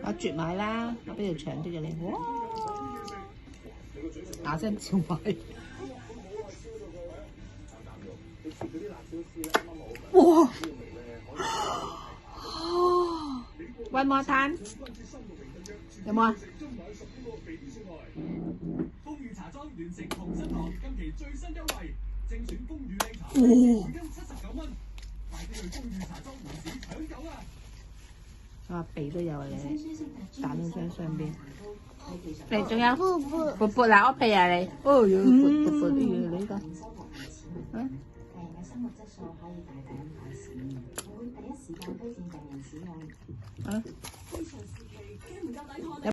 我絕買啦，我俾條長啲嘅你。哇！打聲照買。哇！One more time，有冇啊？風雨茶莊完成同心堂近期最新優惠，正選風雨靚茶，每斤79蚊，快啲去風雨茶莊門市搶購啊！我鼻都有啊你，打到上邊。你仲有闊闊嗱屋皮啊你？哦，要闊闊啲嘢你呢個。嗯。嘅生活質素可以大大咁改善，我會第一時間推薦病人使用。啊。